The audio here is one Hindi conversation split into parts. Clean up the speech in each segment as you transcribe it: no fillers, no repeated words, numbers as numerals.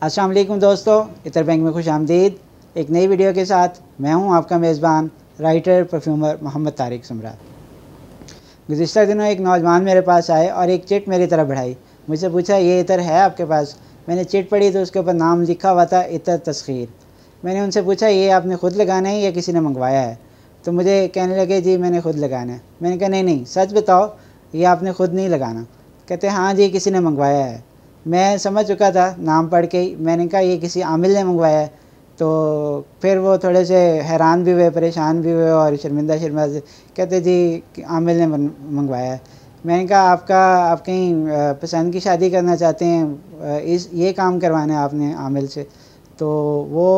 अस्सलाम वालेकुम दोस्तों, इतर बैंक में खुश आमदीद। एक नई वीडियो के साथ मैं हूं आपका मेज़बान राइटर परफ्यूमर मोहम्मद तारिक सुमरा। गुज़िश्ता दिनों एक नौजवान मेरे पास आए और एक चिट मेरी तरफ बढ़ाई। मुझसे पूछा, ये इतर है आपके पास? मैंने चिट पढ़ी तो उसके ऊपर नाम लिखा हुआ था, इतर तस्खीर। मैंने उनसे पूछा, ये आपने ख़ुद लगाना है या किसी ने मंगवाया है? तो मुझे कहने लगे, जी मैंने ख़ुद लगाना है। मैंने कहा, नहीं सच बताओ, ये आपने ख़ुद नहीं लगाना। कहते, हाँ जी किसी ने मंगवाया है। मैं समझ चुका था नाम पढ़ के ही। मैंने कहा, ये किसी आमिल ने मंगवाया है। तो फिर वो थोड़े से हैरान भी हुए, परेशान भी हुए और शर्मिंदा से कहते, जी आमिल ने मंगवाया है। मैंने कहा, आप कहीं पसंद की शादी करना चाहते हैं, ये काम करवाना है आपने आमिल से? तो वो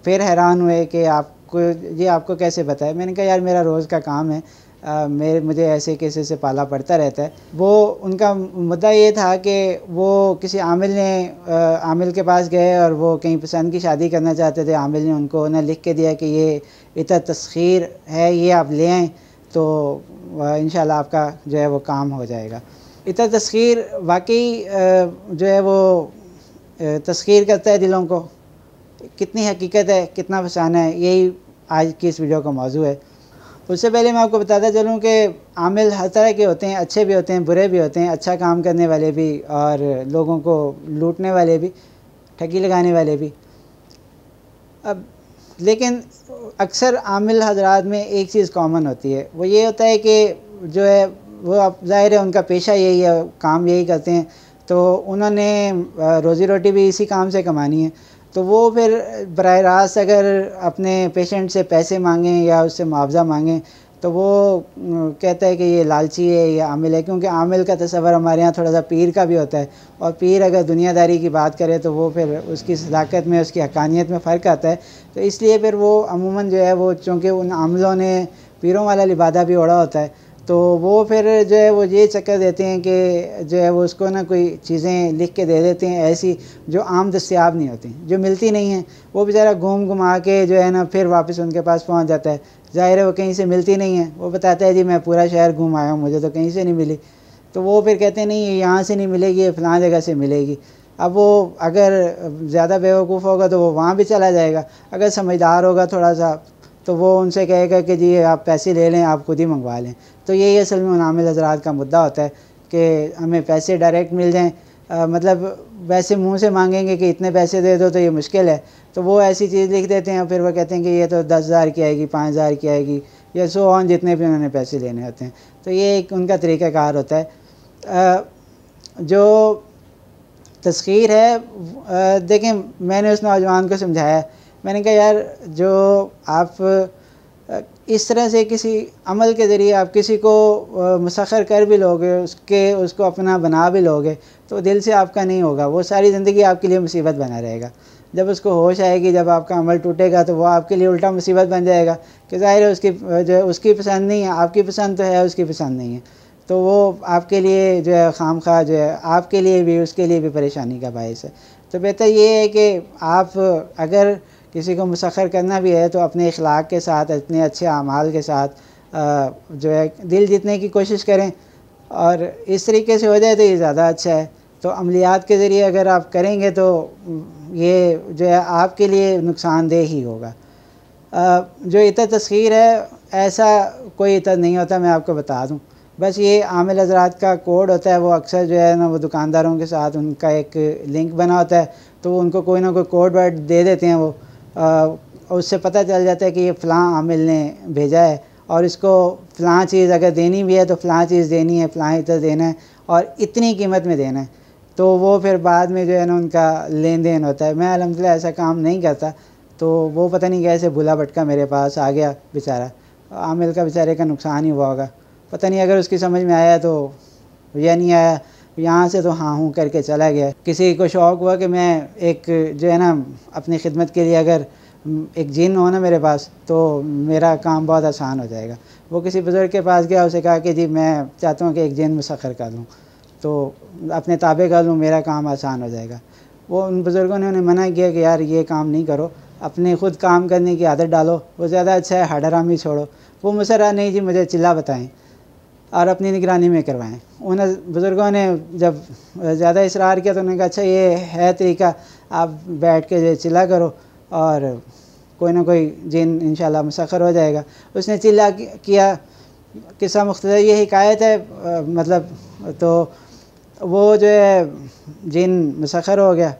फिर हैरान हुए कि आपको कैसे पता है? मैंने कहा, यार मेरा रोज़ का काम है, मुझे ऐसे केसेस से पाला पड़ता रहता है। वो उनका मुद्दा ये था कि वो किसी आमिल के पास गए और वो कहीं पसंद की शादी करना चाहते थे। आमिल ने उनको ना लिख के दिया कि ये इतर तस्खीर है, ये आप ले आएँ तो इंशाल्लाह आपका जो है वो काम हो जाएगा। इतर तस्खीर वाकई जो है वो तस्खीर करता है दिलों को। कितनी हकीकत है, कितना फसाना है, यही आज की इस वीडियो का मौजू है। उससे पहले मैं आपको बताता चलूँ कि आमिल हर तरह के होते हैं, अच्छे भी होते हैं, बुरे भी होते हैं, अच्छा काम करने वाले भी और लोगों को लूटने वाले भी, ठगी लगाने वाले भी। अब लेकिन अक्सर आमिल हजरात में एक चीज़ कॉमन होती है, वो ये होता है कि जो है वो अब ज़ाहिर है उनका पेशा यही है, काम यही करते हैं, तो उन्होंने रोज़ी रोटी भी इसी काम से कमानी है। तो वो फिर बराह रास्त अगर अपने पेशेंट से पैसे मांगें या उससे मुआवजा मांगें तो वो कहता है कि ये लालची है, ये आमिल है। क्योंकि आमिल का तस्वर हमारे यहाँ थोड़ा सा पीर का भी होता है, और पीर अगर दुनियादारी की बात करे तो वो फिर उसकी सदाकत में, उसकी हकानियत में फ़र्क आता है। तो इसलिए फिर वो अमूमन जो है वो, चूँकि उन आमिलों ने पीरों वाला लिबादा भी ओढ़ा होता है, तो वो फिर जो है वो ये चक्कर देते हैं कि जो है वो उसको ना कोई चीज़ें लिख के दे देते हैं ऐसी जो आम दस्तयाब नहीं होती, जो मिलती नहीं हैं। वो बेचारा घूम घुमा के जो है ना फिर वापस उनके पास पहुंच जाता है। ज़ाहिर है वो कहीं से मिलती नहीं है। वो बताता है, जी मैं पूरा शहर घूम आया हूँ, मुझे तो कहीं से नहीं मिली। तो वो फिर कहते हैं, नहीं ये यहाँ से नहीं मिलेगी, ये फ़लाँ जगह से मिलेगी। अब वो अगर ज़्यादा बेवकूफ़ होगा तो वो वहाँ भी चला जाएगा, अगर समझदार होगा थोड़ा सा तो वो उनसे कहेगा कि जी आप पैसे ले लें, आप खुद ही मंगवा लें। तो यही असल में उन आमिल हज़रात का मुद्दा होता है कि हमें पैसे डायरेक्ट मिल जाएँ। मतलब वैसे मुंह से मांगेंगे कि इतने पैसे दे दो तो ये मुश्किल है, तो वो ऐसी चीज़ लिख देते हैं, फिर वो कहते हैं कि ये तो 10,000 की आएगी, 5,000 की आएगी, या सो ऑन जितने भी उन्होंने पैसे लेने होते हैं। तो ये एक उनका तरीक़ाकार होता है। जो तस्खीर है, देखें मैंने उस नौजवान को समझाया, मैंने कहा यार जो आप इस तरह से किसी अमल के ज़रिए आप किसी को मुसख्खर कर भी लोगे, उसको अपना बना भी लोगे, तो दिल से आपका नहीं होगा, वो सारी ज़िंदगी आपके लिए मुसीबत बना रहेगा। जब उसको होश आएगी, जब आपका अमल टूटेगा, तो वो आपके लिए उल्टा मुसीबत बन जाएगा कि ज़ाहिर है उसकी पसंद नहीं है, आपकी पसंद तो है, उसकी पसंद नहीं है। तो वो आपके लिए जो है खामखा जो है आपके लिए भी उसके लिए भी परेशानी का बायस है। तो बेहतर ये है कि आप अगर किसी को मुसख्खर करना भी है तो अपने अखलाक के साथ, अपने अच्छे आमाल के साथ जो है दिल जीतने की कोशिश करें, और इस तरीके से हो जाए तो ये ज़्यादा अच्छा है। तो अमलियात के ज़रिए अगर आप करेंगे तो ये जो है आपके लिए नुकसानदेह ही होगा। जो इतर तस्खीर है, ऐसा कोई इतर नहीं होता, मैं आपको बता दूं। बस ये आमिल हज़रात का कोड होता है। वो अक्सर जो है ना वो दुकानदारों के साथ उनका एक लिंक बना होता है, तो उनको कोई ना कोई कोड वर्ड दे देते हैं। वो उससे पता चल जाता है कि ये फ़लाँ आमिल ने भेजा है, और इसको फ़लाँ चीज़ अगर देनी भी है तो फ़लाँ चीज़ देनी है, फ़लाँ इतर देना है, और इतनी कीमत में देना है। तो वो फिर बाद में जो है ना उनका लेन देन होता है। मैं अल्हम्दुलिल्लाह ऐसा काम नहीं करता, तो वो पता नहीं कैसे भुला भटका मेरे पास आ गया बेचारा। आमिल का बेचारे का नुकसान ही हुआ होगा, पता नहीं अगर उसकी समझ में आया तो, या नहीं आया, यहाँ से तो हाँ हूँ करके चला गया। किसी को शौक़ हुआ कि मैं एक जो है ना अपनी खिदमत के लिए अगर एक जिन हो ना मेरे पास, तो मेरा काम बहुत आसान हो जाएगा। वो किसी बुज़ुर्ग के पास गया, उसे कहा कि जी मैं चाहता हूँ कि एक जिन मुसख्खर कर लूँ, तो अपने ताबे कर लूँ, मेरा काम आसान हो जाएगा। वो उन बुज़ुर्गों ने उन्हें मना किया कि यार ये काम नहीं करो, अपने ख़ुद काम करने की आदत डालो, वो ज़्यादा अच्छा है, हाडरामी छोड़ो। वो मुझसे रहा, नहीं जी मुझे चिल्ला बताएं। और अपनी निगरानी में करवाएं। उन बुज़ुर्गों ने जब ज़्यादा इसरार किया तो उन्होंने कहा अच्छा ये है तरीका, आप बैठ के चिल्ला करो और कोई ना कोई जिन इंशाल्लाह मुसख्खर हो जाएगा। उसने चिल्ला किया, किस्सा मुख्तसर ये हिकायत है मतलब। तो वो जो है जिन मुसख्खर हो गया।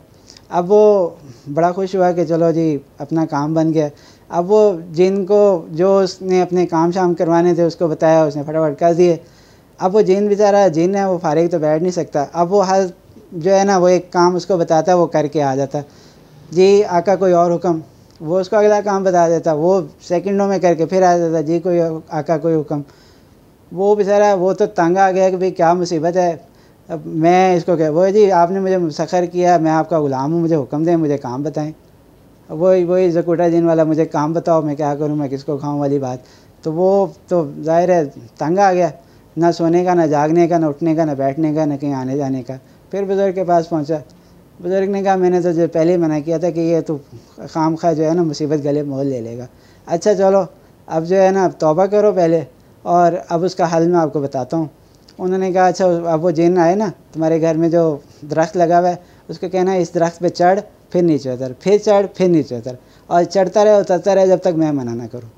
अब वो बड़ा खुश हुआ कि चलो जी अपना काम बन गया। अब वो जिन को जो उसने अपने काम शाम करवाने थे उसको बताया, उसने फटाफट कर दिए। अब वो जिन बेचारा जिन है वो फारिग तो बैठ नहीं सकता। अब वो हर जो है ना वो एक काम उसको बताता, वो करके आ जाता। जी आका कोई और हुक्म, वो उसको अगला काम बता देता, वो सेकंडों में करके फिर आ जाता, जी कोई आका कोई हुक्म। वो बेचारा वो तो तंग आ गया कि भाई क्या मुसीबत है, अब मैं इसको क्या, वो जी आपने मुझे मुसख्खर किया, मैं आपका ग़ुलाम हूँ, मुझे हुक्म दें, मुझे काम बताएं। वही ज़कूटा जिन वाला, मुझे काम बताओ, मैं क्या करूँ, मैं किसको खाऊँ वाली बात। तो वो तो ज़ाहिर है तंग आ गया, ना सोने का, ना जागने का, ना उठने का, ना बैठने का, ना कहीं आने जाने का। फिर बुज़ुर्ग के पास पहुँचा। बुज़ुर्ग ने कहा मैंने तो जो पहले ही मना किया था कि ये तो खामखा जो है ना मुसीबत गले मोल ले लेगा। अच्छा चलो अब जो है ना तौबा करो पहले, और अब उसका हल मैं आपको बताता हूँ। उन्होंने कहा अच्छा अब वो जिन आए ना तुम्हारे घर में जो दरख्त लगा हुआ है, उसको कहना इस दरख्त पे चढ़, फिर नीचे उतर, फिर चढ़, फिर नीचे उतर, और चढ़ता रहे उतरता रहे जब तक मैं मना ना करूँ।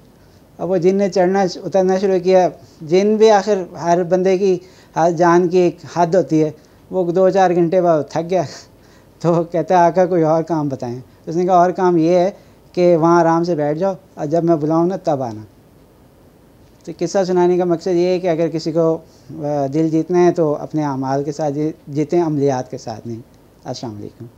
अब वो जिन ने चढ़ना उतरना शुरू किया। जिन भी आखिर हर बंदे की हर जान की एक हद होती है, वो 2-4 घंटे बाद थक गया। तो कहता है आका कोई और काम बताएं। उसने कहा और काम ये है कि वहाँ आराम से बैठ जाओ और जब मैं बुलाऊँ ना तब आना। तो किस्सा सुनाने का मकसद ये है कि अगर किसी को दिल जीतना है तो अपने अमाल के साथ जीतें, अमलियात के साथ नहीं। अस्सलाम वालेकुम।